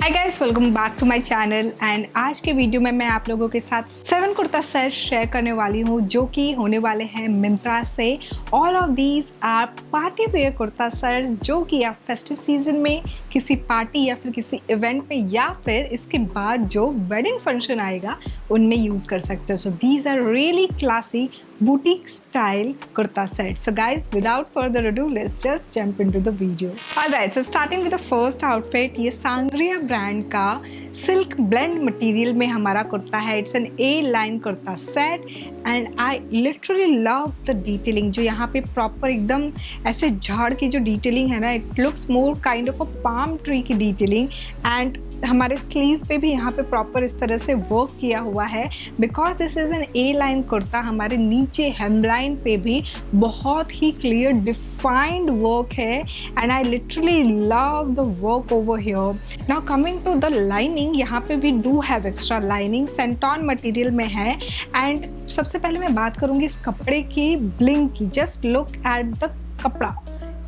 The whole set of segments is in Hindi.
Hi guys, welcome back to my channel. And आज के वीडियो में मैं आप लोगों के साथ 7 कुर्ता सेट शेयर करने वाली हूँ जो कि होने वाले हैं मिंत्रा से। All of these are party wear kurta sets जो कि आप फेस्टिव सीजन में किसी पार्टी या फिर किसी इवेंट में या फिर इसके बाद जो वेडिंग फंक्शन आएगा उनमें यूज़ कर सकते हो। So these are really classy boutique style kurta set. So guys, without further ado, let's just jump into the video. Alright, so starting with the first outfit, ये सांग्रिया ब्रांड का सिल्क ब्लेंड मटेरियल में हमारा कुर्ता है। It's an A line kurta set and I literally love the detailing. जो यहाँ पे प्रॉपर एकदम ऐसे झाड़ की जो डिटेलिंग है ना, it looks more kind of a palm tree की डिटेलिंग। एंड हमारे स्लीव पे भी यहाँ पे प्रॉपर इस तरह से वर्क किया हुआ है because this is an A line kurta. हमारे नीचे हेमलाइन पे भी बहुत ही क्लियर डिफाइंड वर्क है and I literally love the work over here. Now coming to the lining, यहाँ पे we do have extra lining, सेंटॉन मटेरियल में है। एंड सबसे पहले मैं बात करूँगी इस कपड़े की ब्लिंग की। जस्ट लुक एट द कपड़ा,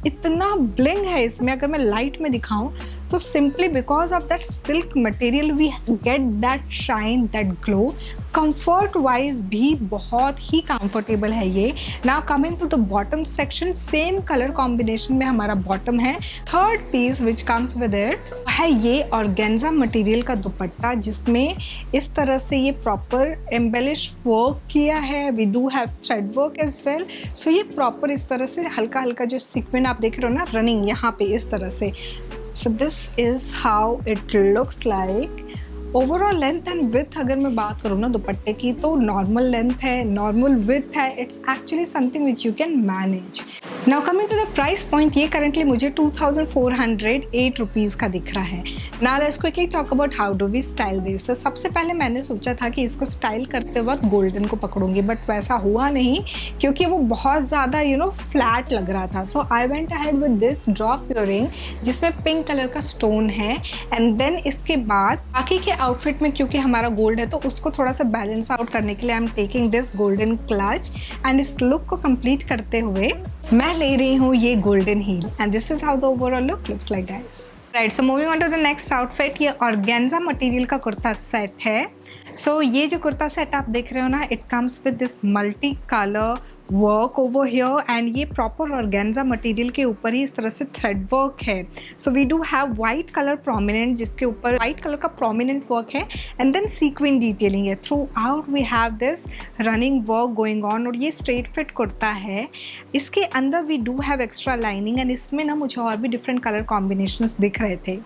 इतना ब्लिंग है इसमें। अगर मैं लाइट में दिखाऊं तो simply because of that silk material we get that shine, that glow. Comfort wise भी बहुत ही कंफर्टेबल है ये। Now coming to the bottom section, same colour combination में हमारा बॉटम है। Third piece which comes with it है ये ऑर्गेन्जा मटेरियल का दुपट्टा जिसमें इस तरह से ये प्रॉपर एम्बेलिश वर्क किया है। We do have thread work as well. So ये प्रॉपर इस तरह से हल्का हल्का जो सीक्वेंस आप देख रहे हो ना रनिंग यहाँ पे इस तरह से। So this is how it looks like. Overall length and width अगर मैं बात करूँ ना दुपट्टे की तो नॉर्मल लेंथ है, नॉर्मल विथ है। It's actually something which you can manage. Now coming to the price point, ये करंटली मुझे 2408 रुपीज़ का दिख रहा है। Now let's quickly talk about how do we style this. So सबसे पहले मैंने सोचा था कि इसको स्टाइल करते वक्त गोल्डन को पकड़ूंगी, बट वैसा हुआ नहीं क्योंकि वो बहुत ज़्यादा फ्लैट लग रहा था। So I went ahead with this drop earring जिसमें पिंक कलर का स्टोन है। एंड देन इसके बाद बाकी के आउटफिट में क्योंकि हमारा गोल्ड है तो उसको थोड़ा सा बैलेंस आउट करने के लिए I am taking this golden clutch. And इस लुक को कंप्लीट करते हुए मैं ले रही हूँ ये golden heel. And this is how the overall look looks like guys. Right, so moving on to the next outfit, ये ऑर्गेन्जा मटेरियल का कुर्ता सेट है। सो ये जो कुर्ता सेट आप देख रहे हो ना, it comes with this multi colour work over here and ये प्रॉपर ऑर्गेन्जा मटेरियल के ऊपर ही इस तरह से थ्रेड वर्क है। So we do have white colour prominent जिसके ऊपर वाइट कलर का प्रोमिनेंट वर्क है एंड देन सीक्वेंस डिटेलिंग है। Throughout we have this running work going on और ये स्ट्रेट फिट कुर्ता है। इसके अंदर we do have extra lining and इसमें ना मुझे और भी डिफरेंट कलर कॉम्बिनेशंस दिख रहे थे।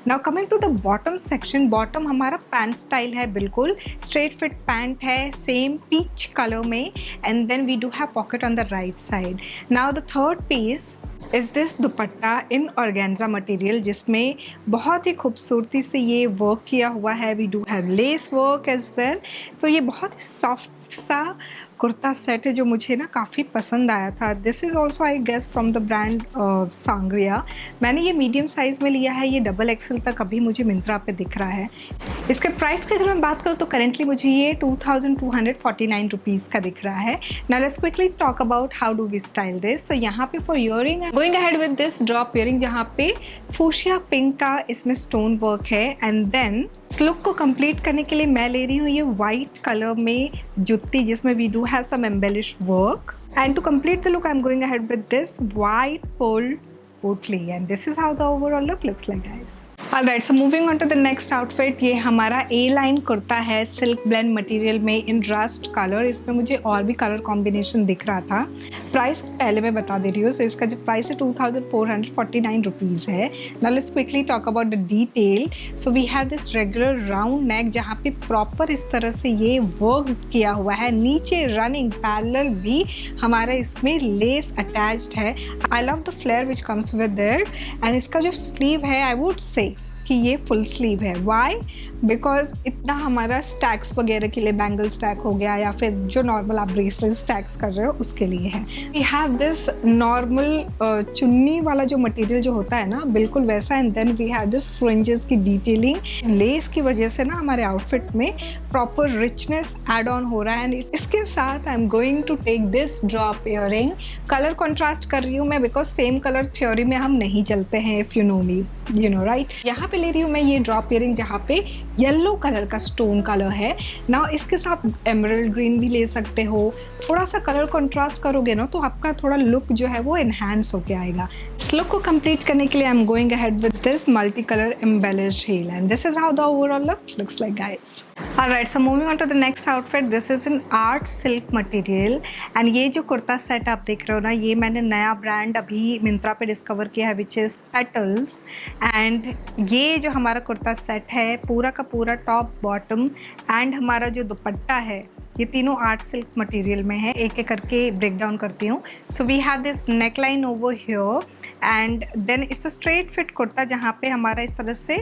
Now coming to the bottom section, bottom हमारा पैंट स्टाइल है, बिल्कुल स्ट्रेट फिट पैंट है सेम पीच कलर में। And then we do have pocket on the right side. Now the third piece is this dupatta in organza material जिसमें बहुत ही खूबसूरती से ये वर्क किया हुआ है। We do have less work as well. तो ये बहुत ही सॉफ्ट सा कुर्ता सेट है जो मुझे ना काफ़ी पसंद आया था। This is also I guess from the brand Sangria. मैंने ये मीडियम साइज़ में लिया है, ये डबल एक्सल तक अभी मुझे मिंत्रा पे दिख रहा है। इसके प्राइस की अगर मैं बात करूँ तो करेंटली मुझे ये 2249 रुपीज़ का दिख रहा है। Now let's quickly talk about how do we style this. So यहाँ पे for earring going ahead with this drop earring जहाँ पे फूशिया पिंक का इसमें स्टोन वर्क है। एंड देन इस लुक को कंप्लीट करने के लिए मैं ले रही हूँ ये वाइट कलर में जुत्ती जिसमें we do have some embellished work, and to complete the look I'm going ahead with this white pearl potley and this is how the overall look looks like guys. Alright, so moving on to the next outfit, ये हमारा ए लाइन कुर्ता है सिल्क ब्लेंड मटेरियल में इन रस्ट कलर। इसमें मुझे और भी कलर कॉम्बिनेशन दिख रहा था। प्राइस पहले मैं बता दे रही हूँ। सो इसका जो प्राइस है 2449 रुपीज़ है। Now let's quickly talk about the detail. So we have this regular round neck जहाँ पे प्रॉपर इस तरह से ये वर्क किया हुआ है। नीचे रनिंग पैरेलल भी हमारा इसमें लेस अटैच्ड है। I love the flare which comes with it. And इसका जो स्लीव है आई वुड से कि ये फुल स्लीव है। वाई? बिकॉज इतना हमारा स्टैक्स वगैरह के लिए, बैंगल स्टैक हो गया या फिर जो नॉर्मल आप ब्रेसलेट स्टैक्स कर रहे हो उसके लिए है। वी हैव दिस नॉर्मल चुन्नी वाला जो मटेरियल जो होता है ना बिल्कुल वैसा। And then we have this fringes की डिटेलिंग। लेस की वजह से ना हमारे आउटफिट में प्रॉपर रिचनेस एड ऑन हो रहा है। एंड इसके साथ I am going to take this drop earring. Colour contrast कर रही हूँ मैं बिकॉज सेम कलर थ्योरी में हम नहीं चलते हैं, if you know me. Right. यहाँ पे ले रही हूँ मैं ये ड्रॉप इयरिंग जहाँ पे येलो कलर का स्टोन कलर है ना। इसके साथ एमरल्ड ग्रीन भी ले सकते हो। थोड़ा सा कलर कंट्रास्ट करोगे ना तो आपका थोड़ा लुक जो है वो एनहांस होके आएगा। इस लुक को कंप्लीट करने के लिए I am going ahead with this multi colour embellished heel and this is how the overall look looks like guys. Alright, so moving on to the next outfit, this is an art silk material and ये जो कुर्ता सेट आप देख रहे हो ना, ये मैंने नया ब्रांड अभी मिंत्रा पे डिस्कवर किया है विच इज़ पेटल्स। एंड ये जो हमारा कुर्ता सेट है पूरा का पूरा टॉप बॉटम एंड हमारा जो दुपट्टा है ये तीनों आर्ट सिल्क मटेरियल में है। एक एक करके ब्रेक डाउन करती हूँ। So we have this neck line over here and then it's a straight fit kurta जहाँ पे हमारा इस तरह से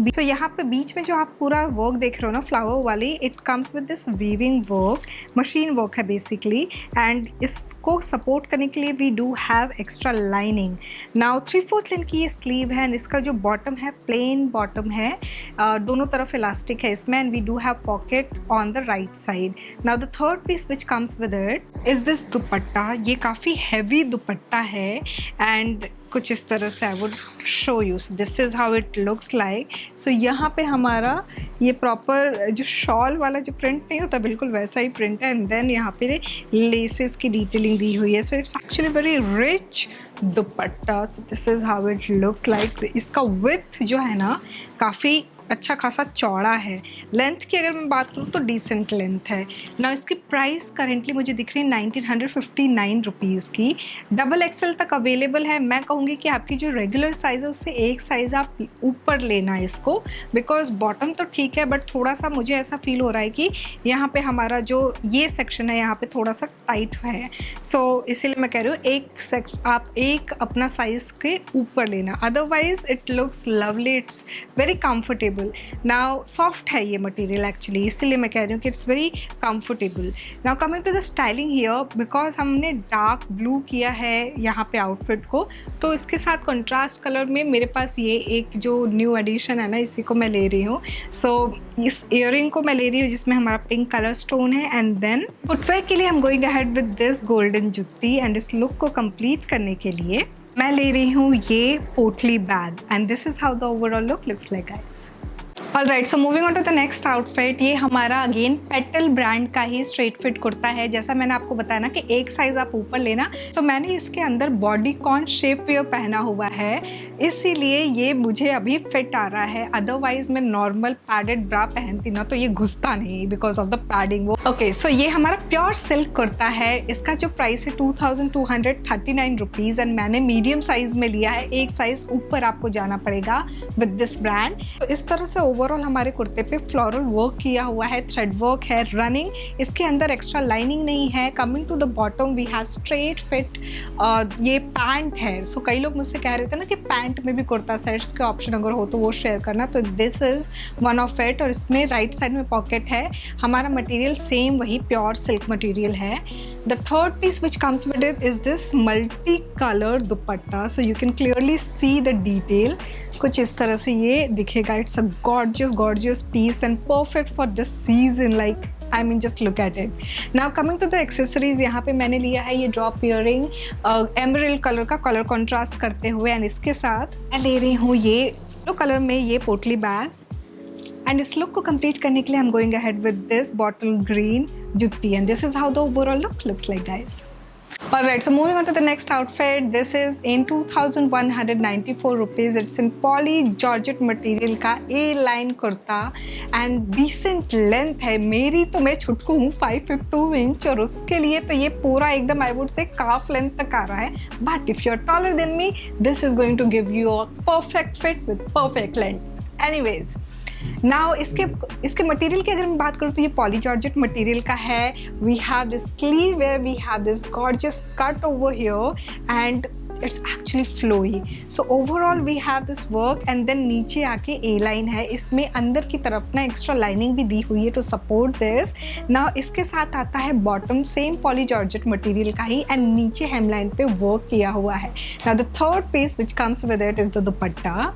सो यहाँ पे बीच में जो आप पूरा वर्क देख रहे हो ना फ्लावर वाली, it comes with this weaving work, machine work है बेसिकली। एंड इसको सपोर्ट करने के लिए we do have extra lining. Now 3/4 length की ये स्लीव है एंड इसका जो बॉटम है प्लेन बॉटम है, दोनों तरफ इलास्टिक है इसमें and we do have pocket on the right side. Now the third piece which comes with it is this दुपट्टा। ये काफ़ी heavy दुपट्टा है and कुछ इस तरह से I would show you. So this is how it looks like. So यहाँ पे हमारा ये प्रॉपर जो शॉल वाला जो प्रिंट नहीं होता बिल्कुल वैसा ही प्रिंट है एंड देन यहाँ पे लेसेस की डिटेलिंग दी हुई है। So it's actually very rich dupatta. So this is how it looks like. इसका विड्थ जो है ना काफ़ी अच्छा खासा चौड़ा है। लेंथ की अगर मैं बात करूँ तो डिसेंट लेंथ है ना। इसकी प्राइस करेंटली मुझे दिख रही है 1959 रुपीज़ की। डबल एक्सेल तक अवेलेबल है। मैं कहूँगी कि आपकी जो रेगुलर साइज़ है उससे एक साइज़ आप ऊपर लेना है इसको, बिकॉज बॉटम तो ठीक है बट थोड़ा सा मुझे ऐसा फील हो रहा है कि यहाँ पे हमारा जो ये सेक्शन है यहाँ पे थोड़ा सा टाइट है। सो इसीलिए मैं कह रही हूँ आप एक अपना साइज़ के ऊपर लेना, otherwise it looks lovely, it's very comfortable. Now soft है ये मटेरियल एक्चुअली, इसीलिए मैं कह रही हूँ कि it's very comfortable. Now coming to the styling here, because हमने डार्क ब्लू किया है यहाँ पे आउटफिट को, तो इसके साथ कंट्रास्ट कलर में मेरे पास ये एक जो न्यू एडिशन है ना इसी को मैं ले रही हूँ। सो इस इयरिंग को मैं ले रही हूँ जिसमें हमारा पिंक कलर स्टोन है एंड देन फुटवेयर के लिए I am going ahead with this golden जुत्ती एंड इस लुक को कंप्लीट करने के लिए मैं ले रही हूँ ये potli bag and this is how the overall look looks like guys. Alright, so moving on to the next outfit. ये हमारा अगेन पेटल ब्रांड का ही स्ट्रेट फिट कुर्ता है। जैसा मैंने आपको बताया ना कि एक साइज आप ऊपर लेना, तो मैंने इसके अंदर बॉडी कॉन शेप वेयर पहना हुआ है इसीलिए ये मुझे अभी फिट आ रहा है। अदरवाइज मैं नॉर्मल पैडेड ब्रा पहनती ना तो ये घुसता नहीं बिकॉज ऑफ द पैडिंग। वो ओके, सो ये हमारा प्योर सिल्क कुर्ता है। इसका जो प्राइस है 2239 रुपीज़ एंड मैंने मीडियम साइज में लिया है। एक साइज ऊपर आपको जाना पड़ेगा विद दिस ब्रांड। तो इस तरह से ओवरऑल हमारे कुर्ते पे फ्लोरल वर्क किया हुआ है, थ्रेड वर्क है रनिंग, इसके अंदर एक्स्ट्रा लाइनिंग नहीं है। Coming to the bottom we have straight fit, ये पैंट है। सो कई लोग मुझसे कह रहे थे ना कि पैंट में भी कुर्ता सेट्स के ऑप्शन अगर हो तो वो शेयर करना, तो this is one of it. और इसमें राइट साइड में पॉकेट है। हमारा मटेरियल सेम वही प्योर सिल्क मटेरियल है। The third piece which comes with it is this multi colour dupatta. So you can clearly see the detail. कुछ इस तरह से ये दिखेगा। It's a gorgeous piece and perfect for this season, like I mean just look at it. Now coming to the accessories, यहाँ पे मैंने लिया है ये ड्रॉप इयरिंग एमरल्ड कलर का, कलर कंट्रास्ट करते हुए एंड इसके साथ मैं ले रही हूँ ये ब्लू कलर में ये पोटली बैग एंड इस लुक को कंप्लीट करने के लिए I am going ahead with this bottle green jutti and this is how the overall look looks like guys. Alright, so moving on to the next outfit. This is in 2194 rupees. It's in poly georgette material का A-line kurta and decent length है। मेरी तो मैं छुटकू हूँ 5'2" इंच और उसके लिए तो ये पूरा एकदम I would say calf length तक आ रहा है। But if you're taller than me, this is going to give you a perfect fit with perfect length. Anyways, now इसके मटेरियल की अगर मैं बात करूँ तो ये पॉली जॉर्जेट मटेरियल का है। We have this sleeve where we have this gorgeous cut over here and it's actually flowy. So overall we have this work and then नीचे आके ए लाइन है। इसमें अंदर की तरफ ना एक्स्ट्रा लाइनिंग भी दी हुई है टू सपोर्ट दिस। नाउ इसके साथ आता है bottom same poly georgette material का ही एंड नीचे हेमलाइन पे वर्क किया हुआ है। Now the third piece which comes with it is the dupatta.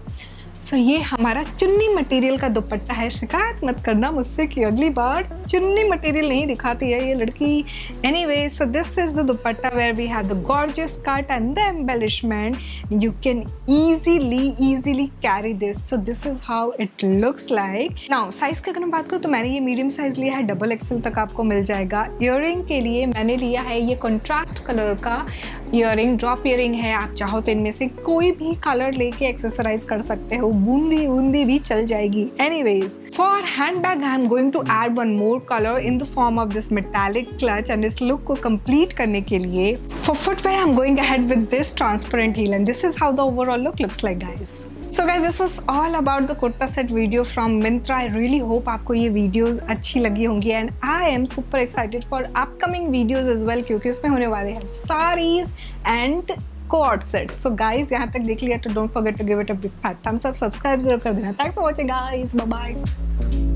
So ये हमारा चुन्नी मटेरियल का दुपट्टा है। शिकायत मत करना मुझसे कि अगली बार चुन्नी मटेरियल नहीं दिखाती है ये लड़की। Anyway, so this is the dupatta where we have the gorgeous cut and the embellishment. You can easily carry this. So this is how it looks like. Now size की अगर मैं बात करूँ तो मैंने ये मीडियम साइज लिया है, डबल एक्सेल तक आपको मिल जाएगा। ईयरिंग के लिए मैंने लिया है ये कंट्रास्ट कलर का ईयरिंग, ड्रॉप ईयरिंग है। आप चाहो तो इनमें से कोई भी कलर लेके एक्सेसराइज कर सकते हो, बूंदी भी चल जाएगी। Anyways, for handbag I am going to add one more colour in the form of this metallic clutch and इस लुक को कंप्लीट करने के लिए for footwear I am going ahead with this transparent heel and this is how the overall look looks like guys. So guys, this was all about the kurta set video from Myntra. I really hope आपको ये videos अच्छी लगी होंगी and I am super excited for upcoming videos as well क्योंकि इसमें होने वाले हैं sarees and coat sets. So guys, यहाँ तक देख लिया तो don't forget to give it a big fat thumbs up, subscribe जरूर कर देना. Thanks for watching guys, bye bye.